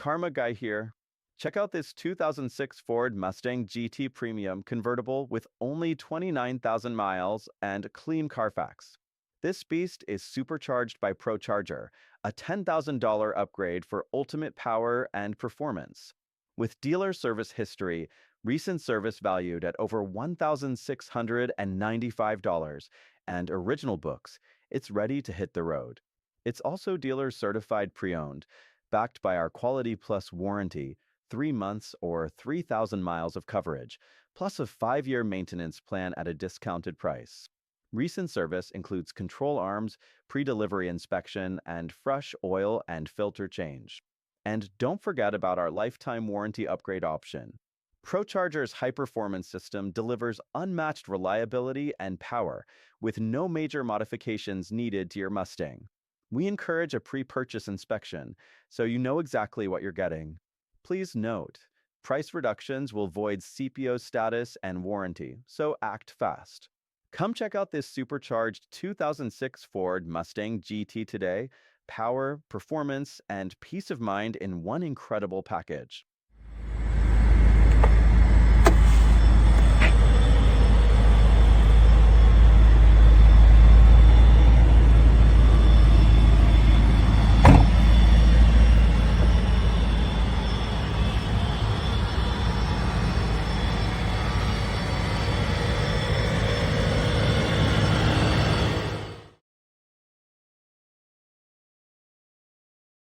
Karma Guy here. Check out this 2006 Ford Mustang GT Premium convertible with only 29,000 miles and clean Carfax. This beast is supercharged by ProCharger, a $10,000 upgrade for ultimate power and performance. With dealer service history, recent service valued at over $1,695, and original books, it's ready to hit the road. It's also dealer certified pre-owned, backed by our Quality Plus warranty, 3 months or 3,000 miles of coverage, plus a 5-year maintenance plan at a discounted price. Recent service includes control arms, pre-delivery inspection, and fresh oil and filter change. And don't forget about our lifetime warranty upgrade option. ProCharger's high-performance system delivers unmatched reliability and power, with no major modifications needed to your Mustang. We encourage a pre-purchase inspection, so you know exactly what you're getting. Please note, price reductions will void CPO status and warranty, so act fast. Come check out this supercharged 2006 Ford Mustang GT today. Power, performance, and peace of mind in one incredible package.